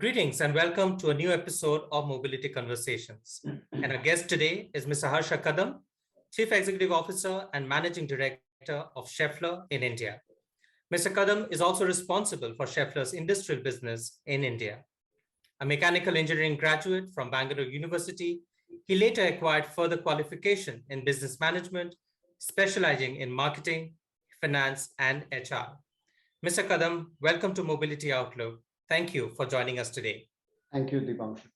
Greetings and welcome to a new episode of Mobility Conversations. And our guest today is Mr. Harsha Kadam, Chief Executive Officer and Managing Director of Schaeffler in India. Mr. Kadam is also responsible for Schaeffler's industrial business in India. A mechanical engineering graduate from Bangalore University, he later acquired further qualification in business management, specializing in marketing, finance, and HR. Mr. Kadam, welcome to Mobility Outlook. Thank you for joining us today. Thank you, Dipanshu.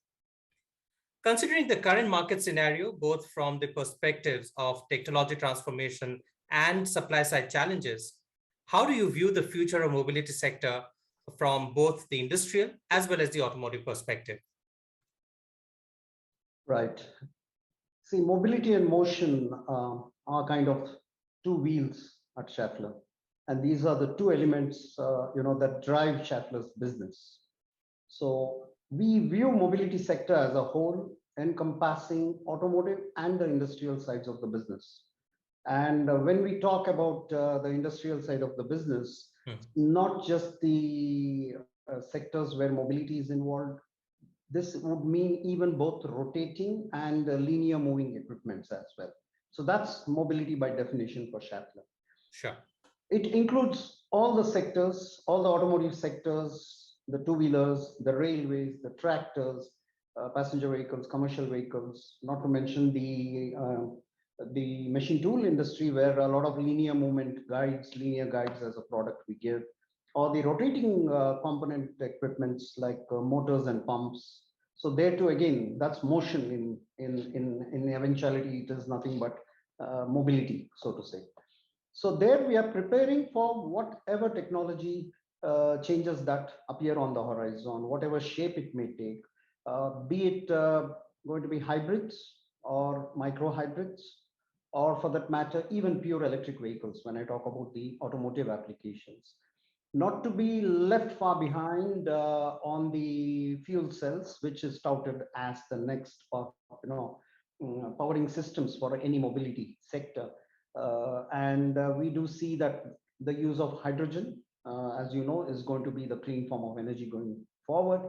Considering the current market scenario, both from the perspectives of technology transformation and supply side challenges, how do you view the future of mobility sector from both the industrial as well as the automotive perspective? Right. See, mobility and motion are kind of two wheels at Schaeffler. And these are the two elements, that drive Schaeffler's business. So we view mobility sector as a whole, encompassing automotive and the industrial sides of the business. And when we talk about the industrial side of the business, not just the sectors where mobility is involved, this would mean even both rotating and linear moving equipments as well. So that's mobility by definition for Schaeffler. Sure. It includes all the sectors, all the automotive sectors, the two-wheelers, the railways, the tractors, passenger vehicles, commercial vehicles, not to mention the machine tool industry, where a lot of linear guides as a product we give, or the rotating component equipments like motors and pumps. So there too, again, that's motion in eventuality. It is nothing but mobility, so to say. So there we are preparing for whatever technology changes that appear on the horizon, whatever shape it may take, be it going to be hybrids or micro hybrids, or for that matter, even pure electric vehicles when I talk about the automotive applications. Not to be left far behind on the fuel cells, which is touted as the next powering systems for any mobility sector. And we do see that the use of hydrogen, as you know, is going to be the clean form of energy going forward.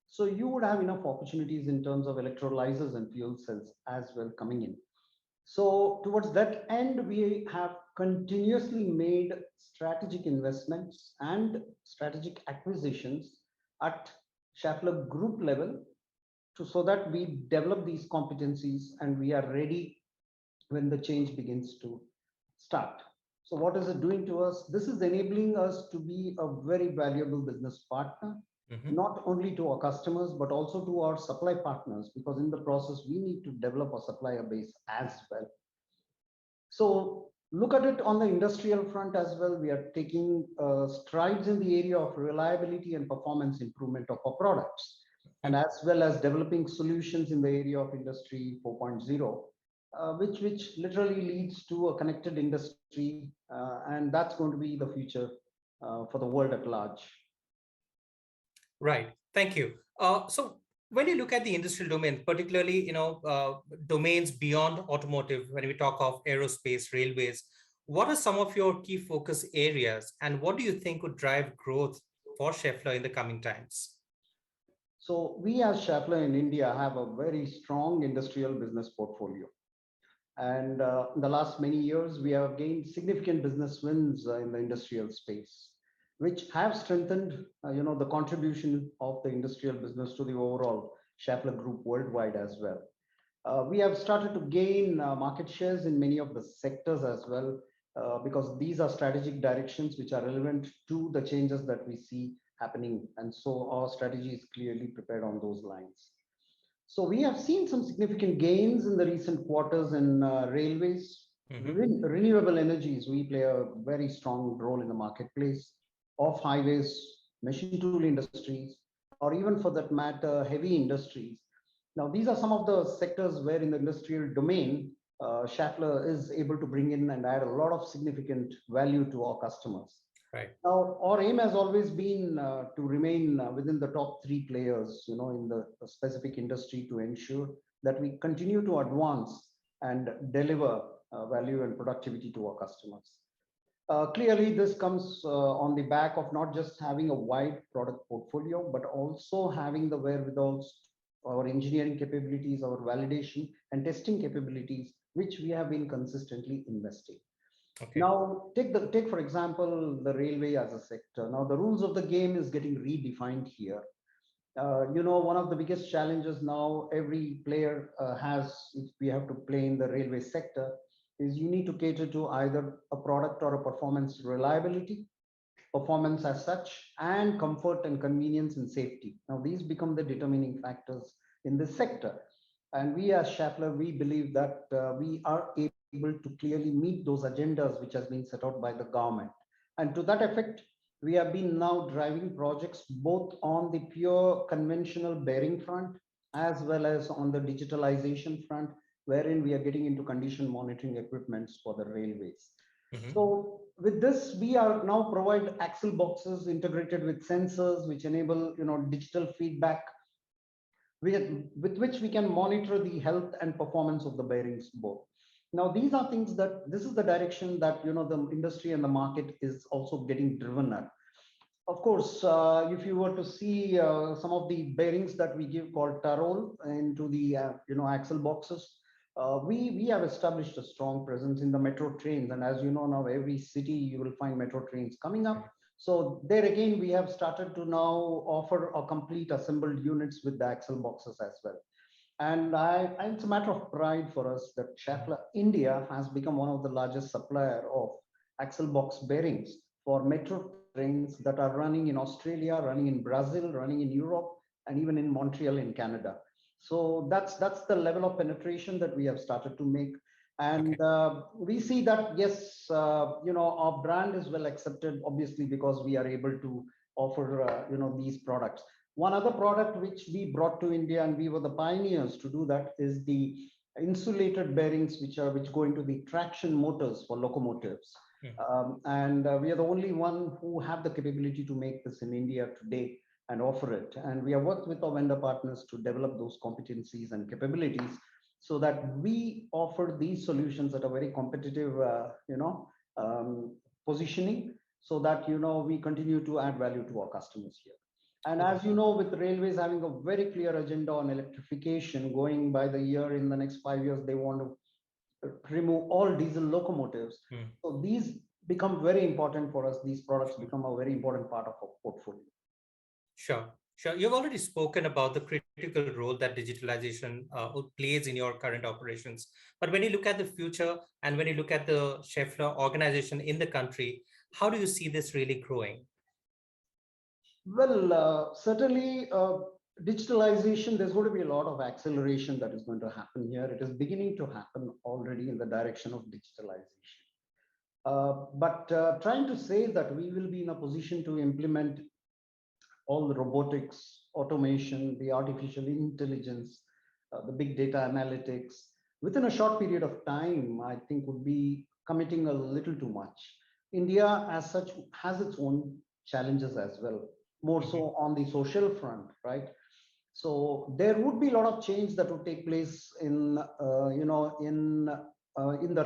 So you would have enough opportunities in terms of electrolyzers and fuel cells as well coming in. So towards that end, we have continuously made strategic investments and strategic acquisitions at Schaeffler Group level so that we develop these competencies and we are ready when the change begins to start. So what is it doing to us? This is enabling us to be a very valuable business partner, not only to our customers, but also to our supply partners, because in the process, we need to develop a supplier base as well. So look at it on the industrial front as well. We are taking strides in the area of reliability and performance improvement of our products, and as well as developing solutions in the area of Industry 4.0. Which literally leads to a connected industry, and that's going to be the future for the world at large. Right. Thank you. So when you look at the industrial domain, particularly domains beyond automotive, when we talk of aerospace, railways, what are some of your key focus areas, and what do you think would drive growth for Schaeffler in the coming times? So we as Schaeffler in India have a very strong industrial business portfolio. And in the last many years, we have gained significant business wins in the industrial space, which have strengthened, the contribution of the industrial business to the overall Schaeffler Group worldwide as well. We have started to gain market shares in many of the sectors as well, because these are strategic directions which are relevant to the changes that we see happening. And so our strategy is clearly prepared on those lines. So we have seen some significant gains in the recent quarters in railways, renewable energies. We play a very strong role in the marketplace, off highways, machine tool industries, or even for that matter, heavy industries. Now, these are some of the sectors where in the industrial domain, Schaeffler is able to bring in and add a lot of significant value to our customers. Right. Now, our aim has always been to remain within the top three players, in the specific industry, to ensure that we continue to advance and deliver value and productivity to our customers. Clearly, this comes on the back of not just having a wide product portfolio, but also having the wherewithal, our engineering capabilities, our validation and testing capabilities, which we have been consistently investing. Okay. Now, take for example the railway as a sector. Now, the rules of the game is getting redefined here. One of the biggest challenges now every player has, if we have to play in the railway sector, is you need to cater to either a product or a performance reliability, performance as such, and comfort and convenience and safety. Now, these become the determining factors in this sector. And we as Schaeffler, we believe that we are able to clearly meet those agendas which has been set out by the government. And to that effect, we have been now driving projects both on the pure conventional bearing front as well as on the digitalization front, wherein we are getting into condition monitoring equipments for the railways. Mhm. So with this, we are now provide axle boxes integrated with sensors, which enable digital feedback with which we can monitor the health and performance of the bearings both. Now, these are things that this is the direction that the industry and the market is also getting driven at. Of course, if you were to see some of the bearings that we give called tarol into the axle boxes, we have established a strong presence in the metro trains, and as you know now, every city you will find metro trains coming up. So there again, we have started to now offer a complete assembled units with the axle boxes as well. And it's a matter of pride for us that Schaeffler India has become one of the largest supplier of axle box bearings for metro trains that are running in Australia, running in Brazil, running in Europe, and even in Montreal in Canada. So that's the level of penetration that we have started to make. And we see that, yes, our brand is well accepted, obviously, because we are able to offer, these products. One other product which we brought to India, and we were the pioneers to do that, is the insulated bearings, which go into the traction motors for locomotives. And we are the only one who have the capability to make this in India today and offer it. And we have worked with our vendor partners to develop those competencies and capabilities so that we offer these solutions at a very competitive, positioning, so that we continue to add value to our customers here. And as you know, with railways having a very clear agenda on electrification, going by the year in the next 5 years, they want to remove all diesel locomotives. So these become very important for us. These products become a very important part of our portfolio. Sure. You've already spoken about the critical role that digitalization plays in your current operations. But when you look at the future and when you look at the Schaeffler organization in the country, how do you see this really growing? Well, certainly digitalization, there's going to be a lot of acceleration that is going to happen here. It is beginning to happen already in the direction of digitalization. But trying to say that we will be in a position to implement all the robotics, automation, the artificial intelligence, the big data analytics within a short period of time, I think would be committing a little too much. India, as such, has its own challenges as well, more so on the social front, right? So there would be a lot of change that would take place in the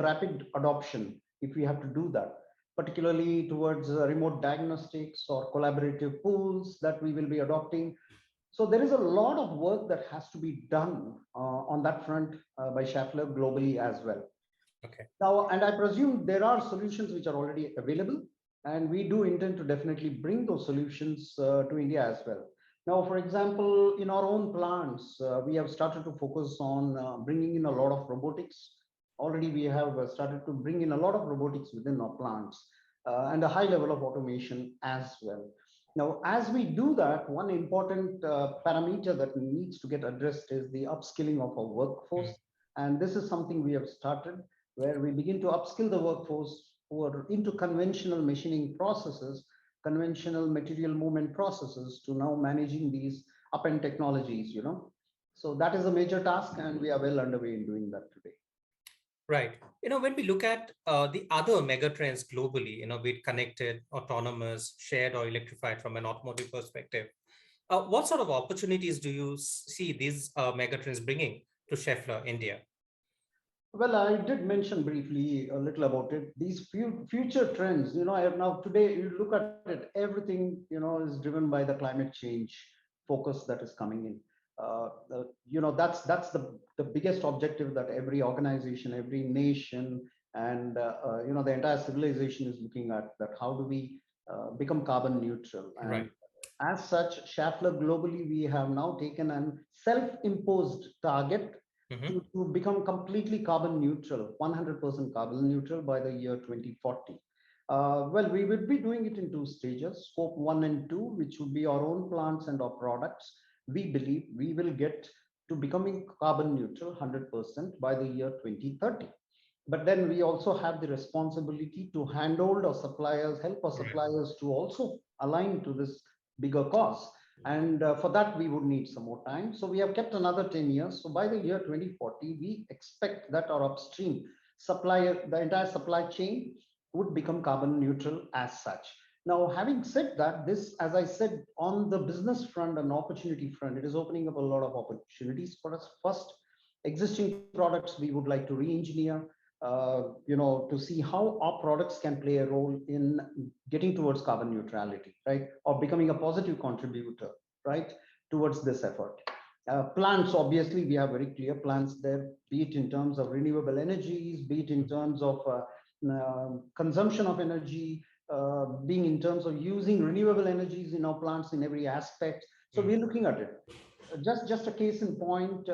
rapid adoption if we have to do that, particularly towards remote diagnostics or collaborative pools that we will be adopting. So there is a lot of work that has to be done on that front by Schaeffler globally as well. Okay. Now, and I presume there are solutions which are already available, and we do intend to definitely bring those solutions to India as well. Now, for example, in our own plants, we have started to focus on bringing in a lot of robotics. Already we have started to bring in a lot of robotics within our plants and a high level of automation as well. Now, as we do that, one important parameter that needs to get addressed is the upskilling of our workforce. And this is something we have started, where we begin to upskill the workforce who are into conventional machining processes, conventional material movement processes, to now managing these up-end technologies, So that is a major task, and we are well underway in doing that today. Right. When we look at the other megatrends globally, be it connected, autonomous, shared, or electrified from an automotive perspective, what sort of opportunities do you see these megatrends bringing to Schaeffler India? Well, I did mention briefly a little about it. These future trends, I have now today, you look at it, everything, is driven by the climate change focus that is coming in. That's the biggest objective that every organization, every nation, and the entire civilization is looking at. That how do we become carbon neutral? And Right. as such, Schaeffler globally, we have now taken an self-imposed target Hmm. to become completely carbon neutral, 100% carbon neutral by the year 2040. Well, we will be doing it in two stages, scope one and two, which would be our own plants and our products. We believe we will get to becoming carbon neutral 100% by the year 2030. But then we also have the responsibility to handhold our suppliers, help our Right. suppliers to also align to this bigger cause. And for that, we would need some more time. So we have kept another 10 years. So by the year 2040, we expect that our upstream supply, the entire supply chain would become carbon neutral as such. Now, having said that, this, as I said, on the business front and opportunity front, it is opening up a lot of opportunities for us. First, existing products we would like to re-engineer, to see how our products can play a role in getting towards carbon neutrality, right? Or becoming a positive contributor, right, towards this effort. Plants, obviously, we have very clear plans there, be it in terms of renewable energies, be it in terms of consumption of energy, being in terms of using renewable energies in our plants in every aspect. So Mm. we're looking at it. Just a case in point,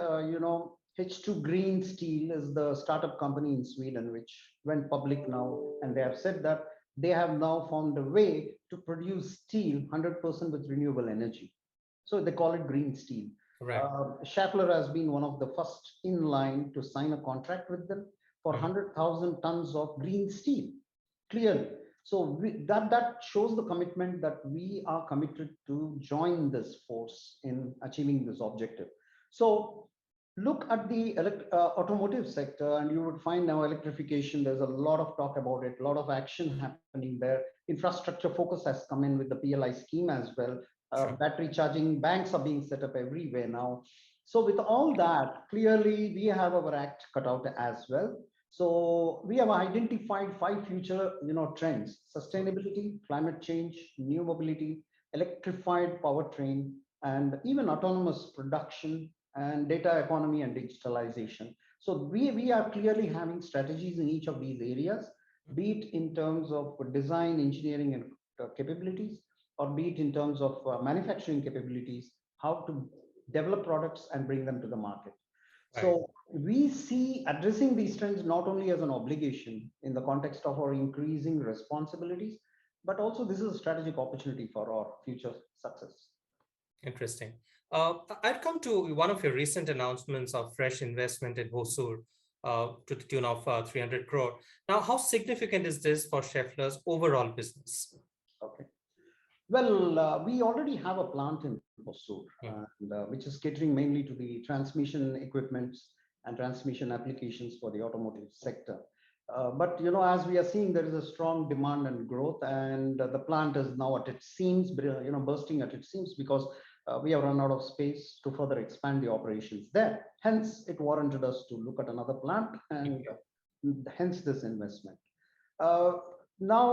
H2 Green Steel is the startup company in Sweden, which went public now, and they have said that they have now found a way to produce steel 100% with renewable energy. So they call it green steel. Right. Schaeffler has been one of the first in line to sign a contract with them for Mhm. 100,000 tons of green steel, clearly. So that shows the commitment that we are committed to join this force in achieving this objective. So look at the automotive sector, and you would find now electrification. There's a lot of talk about it, a lot of action happening there. Infrastructure focus has come in with the PLI scheme as well. Sure. Battery charging banks are being set up everywhere now. So with all that, clearly we have our act cut out as well. So we have identified five future, trends: sustainability, climate change, new mobility, electrified powertrain, and even autonomous production, and data economy and digitalization. So we are clearly having strategies in each of these areas, be it in terms of design, engineering, and capabilities, or be it in terms of manufacturing capabilities, how to develop products and bring them to the market. Right. So we see addressing these trends not only as an obligation in the context of our increasing responsibilities, but also this is a strategic opportunity for our future success. Interesting. I'd come to one of your recent announcements of fresh investment in Hosur to the tune of 300 crore. Now, how significant is this for Schaeffler's overall business? Okay. Well, we already have a plant in Hosur, Mm. which is catering mainly to the transmission equipments and transmission applications for the automotive sector. But as we are seeing, there is a strong demand and growth, and the plant is now at its seams, bursting at its seams, because we have run out of space to further expand the operations there. Hence, it warranted us to look at another plant, and hence this investment. Uh, Now,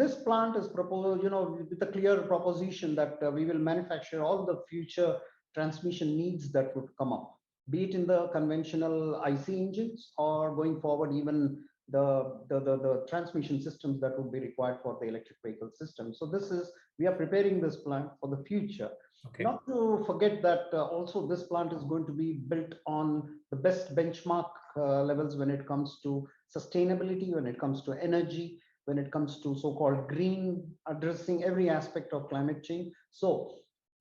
this plant is proposed, with a clear proposition that we will manufacture all the future transmission needs that would come up, be it in the conventional IC engines, or going forward, even the transmission systems that would be required for the electric vehicle system. So we are preparing this plant for the future. Okay. Not to forget that also this plant is going to be built on the best benchmark levels when it comes to sustainability, when it comes to energy, when it comes to so-called green, addressing every aspect of climate change. So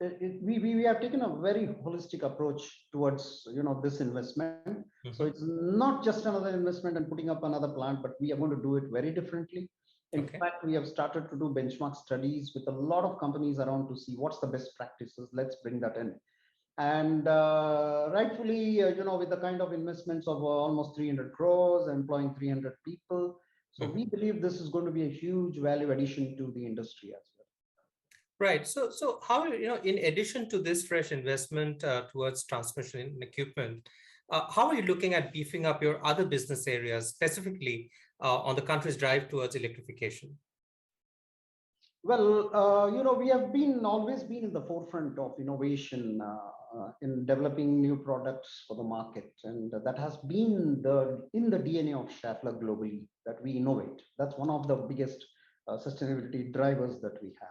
we have taken a very holistic approach towards this investment. So it's Mhm. not just another investment and putting up another plant, but we are going to do it very differently. In Okay. fact, we have started to do benchmark studies with a lot of companies around to see what's the best practices. Let's bring that in. And rightfully, with the kind of investments of almost 300 crores, employing 300 people. So we Mhm. believe this is going to be a huge value addition to the industry as well. Right. So how, in addition to this fresh investment towards transmission equipment, How are you looking at beefing up your other business areas, specifically on the country's drive towards electrification? Well, we have been always been in the forefront of innovation in developing new products for the market, and that has been in the DNA of Schaeffler globally, that we innovate. That's one of the biggest sustainability drivers that we have.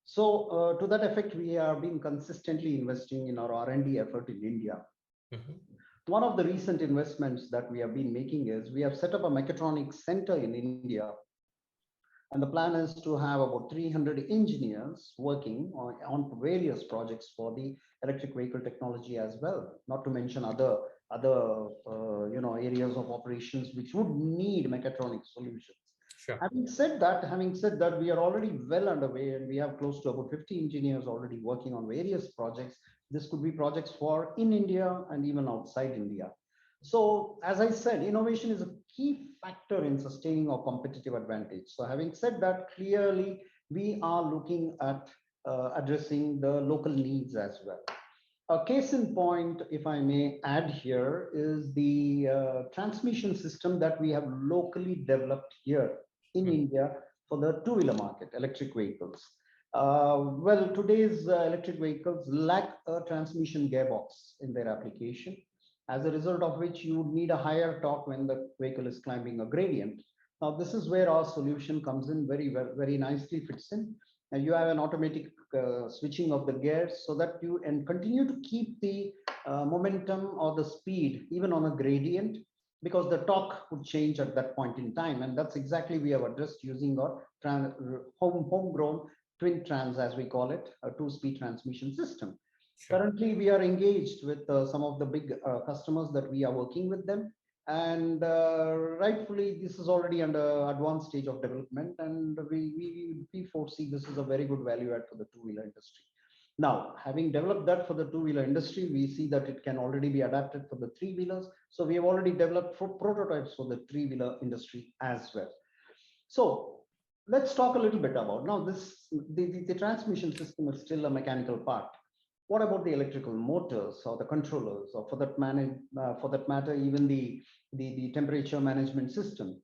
So, to that effect, we have been consistently investing in our R&D effort in India. Mhm. One of the recent investments that we have been making is we have set up a mechatronics center in India, and the plan is to have about 300 engineers working on various projects for the electric vehicle technology as well, not to mention other areas of operations which would need mechatronic solutions. Sure. Having said that, we are already well underway, and we have close to about 50 engineers already working on various projects. This could be projects for in India and even outside India. So, as I said, innovation is a key factor in sustaining our competitive advantage. So, having said that, clearly we are looking at addressing the local needs as well. A case in point, if I may add here, is the transmission system that we have locally developed here in Mhm. India for the two-wheeler market, electric vehicles. Well, today's electric vehicles lack a transmission gearbox in their application, as a result of which you would need a higher torque when the vehicle is climbing a gradient. Now, this is where our solution comes in very nicely fits in. And you have an automatic switching of the gears so that you and continue to keep the momentum or the speed even on a gradient, because the torque would change at that point in time. And that's exactly we have addressed using our homegrown twin trans, as we call it, a two-speed transmission system. Sure. Currently, we are engaged with some of the big customers that we are working with them. And rightfully, this is already under advanced stage of development. And we foresee this is a very good value add for the two-wheeler industry. Now, having developed that for the two-wheeler industry, we see that it can already be adapted for the three-wheelers. So we have already developed prototypes for the three-wheeler industry as well. So let's talk a little bit about now the transmission system is still a mechanical part. What about the electrical motors or the controllers, or for that matter, even the temperature management system,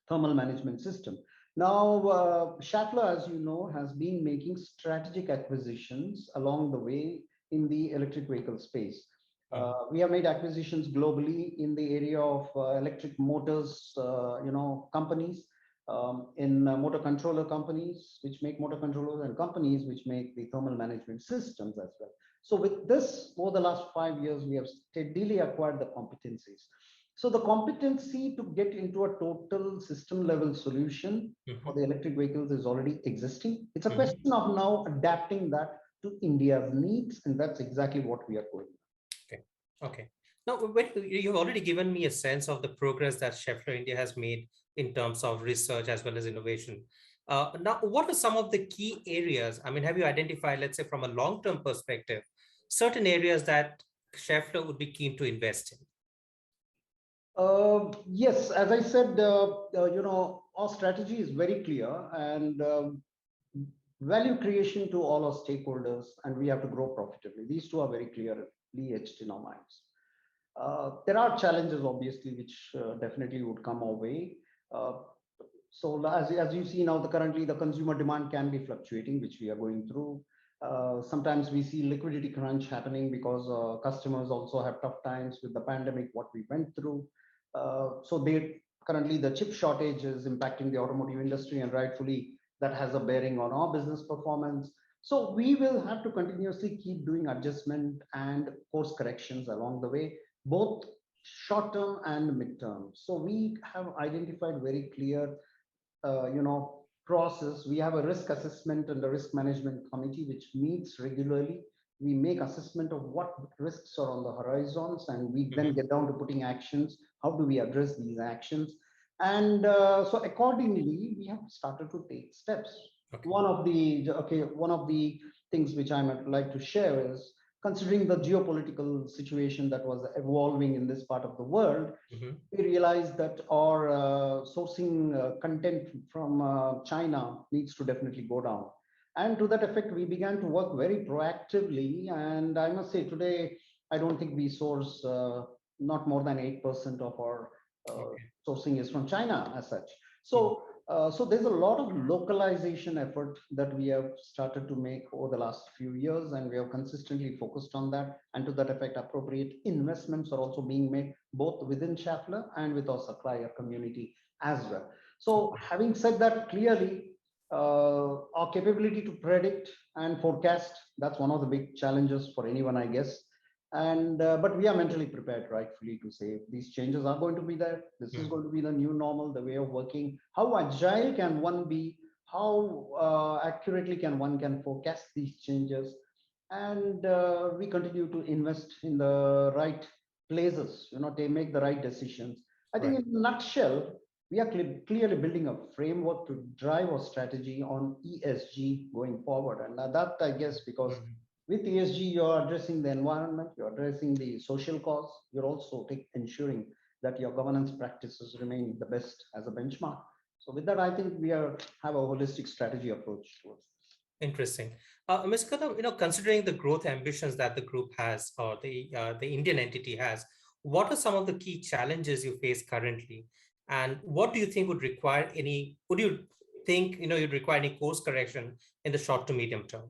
thermal management system? Now, Schaeffler, as you know, has been making strategic acquisitions along the way in the electric vehicle space. We have made acquisitions globally in the area of electric motors, companies, in motor controller companies which make motor controllers, and companies which make the thermal management systems as well. So with this, over the last 5 years, we have steadily acquired the competencies. So the competency to get into a total system level solution for the electric vehicles is already existing. It's a question of now adapting that to India's needs, and that's exactly what we are going. Okay. Okay. Now, you've already given me a sense of the progress that Schaeffler India has made in terms of research as well as innovation. Now, what are some of the key areas? I mean, have you identified, let's say, from a long-term perspective, certain areas that Schaeffler would be keen to invest in? Yes, as I said, our strategy is very clear, and value creation to all our stakeholders, and we have to grow profitably. These two are very clearly etched in our minds. There are challenges, obviously, which definitely would come our way. So as you see now, currently the consumer demand can be fluctuating, which we are going through. Sometimes we see liquidity crunch happening because customers also have tough times with the pandemic, what we went through. So currently the chip shortage is impacting the automotive industry, and rightfully that has a bearing on our business performance. So we will have to continuously keep doing adjustment and course corrections along the way, both short term and mid term. So we have identified very clear process. We have a risk assessment and a risk management committee which meets regularly. We make assessment of what risks are on the horizons, and we then get down to putting actions. How do we address these actions? And so accordingly, we have started to take steps. Okay. One of the things which I might like to share is, considering the geopolitical situation that was evolving in this part of the world, we realized that our sourcing content from China needs to definitely go down. And to that effect, we began to work very proactively. And I must say today, I don't think we source not more than 8% of our Okay. sourcing is from China as such. Mhm. So there's a lot of localization effort that we have started to make over the last few years, and we have consistently focused on that. And to that effect, appropriate investments are also being made both within Schaeffler and with our supplier community as well. So having said that clearly, our capability to predict and forecast, that's one of the big challenges for anyone, I guess. And but we are mentally prepared, rightfully, to say these changes are going to be there. This is Mhm. going to be the new normal, the way of working. How agile can one be? How accurately can one can forecast these changes? And we continue to invest in the right places, to make the right decisions. I think Right. in a nutshell, we are clearly building a framework to drive our strategy on ESG going forward. And that, I guess, because Mhm. with ESG, you're addressing the environment, you're addressing the social cause, you're also ensuring that your governance practices remain the best as a benchmark. So with that, I think we have a holistic strategy approach towards this. Interesting. Ms. Kadam, considering the growth ambitions that the group has, or the Indian entity has, what are some of the key challenges you face currently? And what do you think would you think, you'd require any course correction in the short to medium term?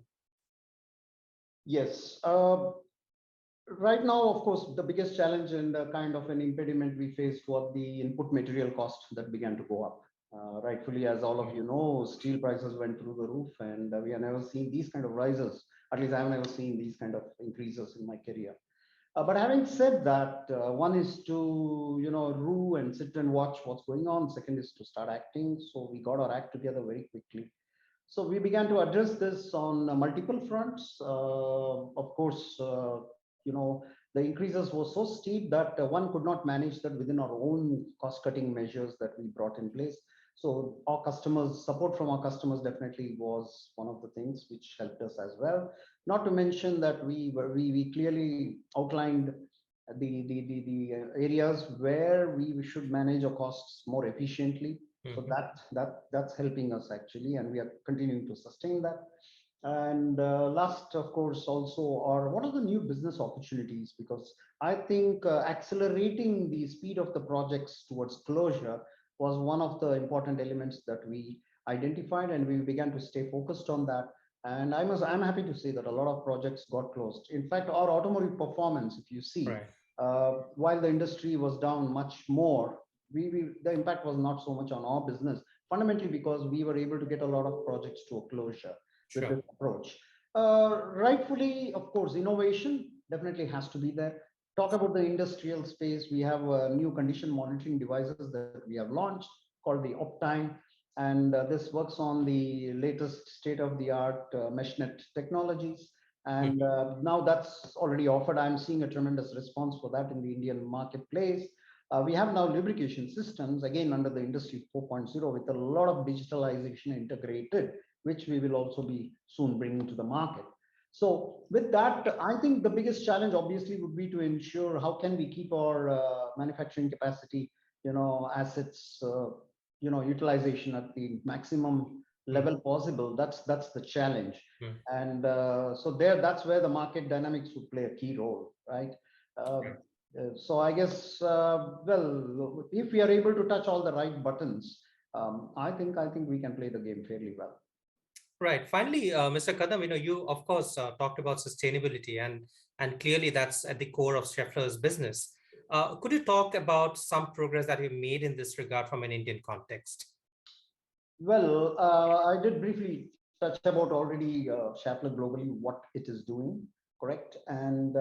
Yes. Right now, of course, the biggest challenge and kind of an impediment we faced was the input material cost that began to go up. Rightfully, as all of you know, steel prices went through the roof, and we have never seen these kind of rises. At least I have never seen these kind of increases in my career. But having said that, one is to rue and sit and watch what's going on. Second is to start acting. So we got our act together very quickly. So we began to address this on multiple fronts. Of course, the increases were so steep that one could not manage that within our own cost-cutting measures that we brought in place. So our customers, support from our customers definitely was one of the things which helped us as well. Not to mention that we clearly outlined the areas where we should manage our costs more efficiently. So Mhm. that's helping us actually, and we are continuing to sustain that. And last, of course, also are what are the new business opportunities? Because I think accelerating the speed of the projects towards closure was one of the important elements that we identified, and we began to stay focused on that. And I'm happy to say that a lot of projects got closed. In fact, our automotive performance, if you see, Right. while the industry was down much more, the impact was not so much on our business, fundamentally because we were able to get a lot of projects to a closure with Sure. this approach. Rightfully, of course, innovation definitely has to be there. Talk about the industrial space. We have new condition monitoring devices that we have launched called the Optime, and this works on the latest state-of-the-art meshnet technologies. And Mhm. now that's already offered. I'm seeing a tremendous response for that in the Indian marketplace. We have now lubrication systems, again, under the Industry 4.0 with a lot of digitalization integrated, which we will also be soon bringing to the market. So with that, I think the biggest challenge obviously would be to ensure how can we keep our manufacturing capacity, assets, utilization at the maximum Mhm. level possible. That's the challenge. Mhm. And so that's where the market dynamics would play a key role, right? Uh, Right. so I guess, well, if we are able to touch all the right buttons, I think we can play the game fairly well. Right. Finally, Mr. Kadam, you of course talked about sustainability, and clearly that's at the core of Schaeffler's business. Could you talk about some progress that you made in this regard from an Indian context? Well, I did briefly touch about already Schaeffler globally, what it is doing, correct? And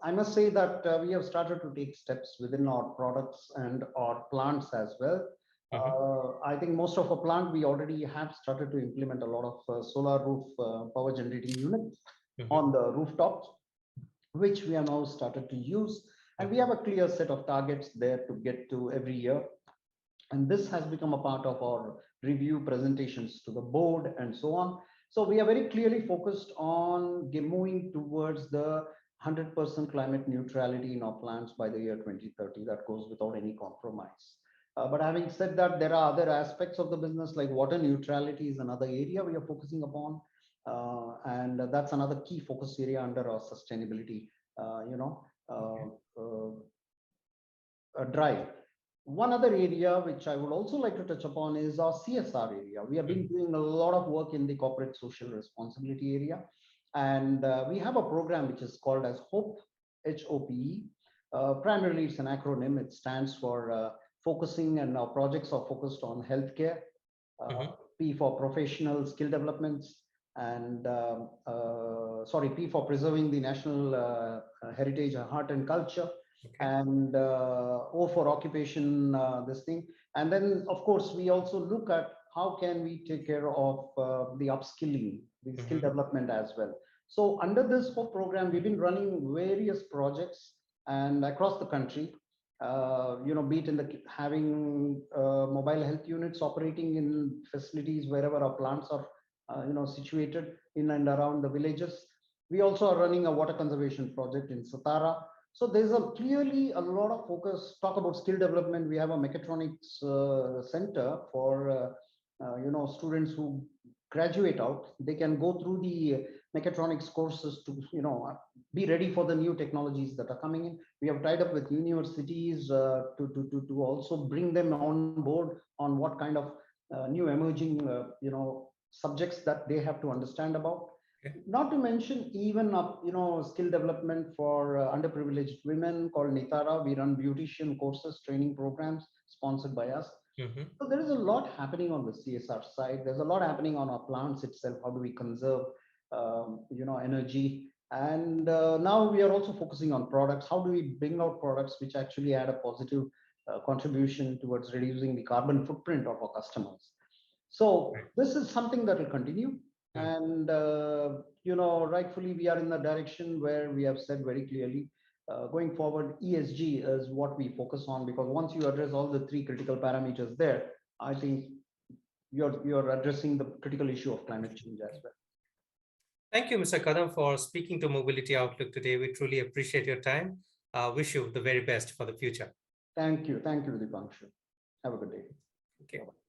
I must say that we have started to take steps within our products and our plants as well. Mhm. I think most of our plant, we already have started to implement a lot of solar roof power generating units Mhm. on the rooftops, which we have now started to use. And we Mhm. have a clear set of targets there to get to every year, and this has become a part of our review presentations to the board and so on. So we are very clearly focused on moving towards the 100% climate neutrality in our plants by the year 2030. That goes without any compromise. But having said that, there are other aspects of the business, like water neutrality is another area we are focusing upon, and that's another key focus area under our sustainability. drive. One other area which I would also like to touch upon is our CSR area. We have been doing a lot of work in the corporate social responsibility area. And we have a program which is called as HOPE, HOPE. Primarily, it's an acronym. It stands for focusing, and our projects are focused on healthcare. P for professional skill developments, and P for preserving the national heritage, art and culture. And O for occupation, this thing. And then, of course, we also look at how can we take care of the upskilling, the skill development as well. So under this whole program, we've been running various projects and across the country, be it in the having mobile health units operating in facilities wherever our plants are, situated in and around the villages. We also are running a water conservation project in Satara. So there's clearly a lot of focus. Talk about skill development. We have a mechatronics center for students who graduate out. They can go through the mechatronics courses to be ready for the new technologies that are coming in. We have tied up with universities to also bring them on board on what kind of new emerging subjects that they have to understand about. Not to mention even skill development for underprivileged women called Nitara. We run beautician courses, training programs sponsored by us. So there is a lot happening on the CSR side. There's a lot happening on our plants itself. How do we conserve energy? And now we are also focusing on products. How do we bring out products which actually add a positive contribution towards reducing the carbon footprint of our customers? So this is something that will continue. And, rightfully, we are in the direction where we have said very clearly, going forward, ESG is what we focus on, because once you address all the three critical parameters there, I think you're addressing the critical issue of climate change as well. Thank you, Mr. Kadam, for speaking to Mobility Outlook today. We truly appreciate your time. Wish you the very best for the future. Thank you. Thank you, Dipanshu. Have a good day. Okay. Bye-bye.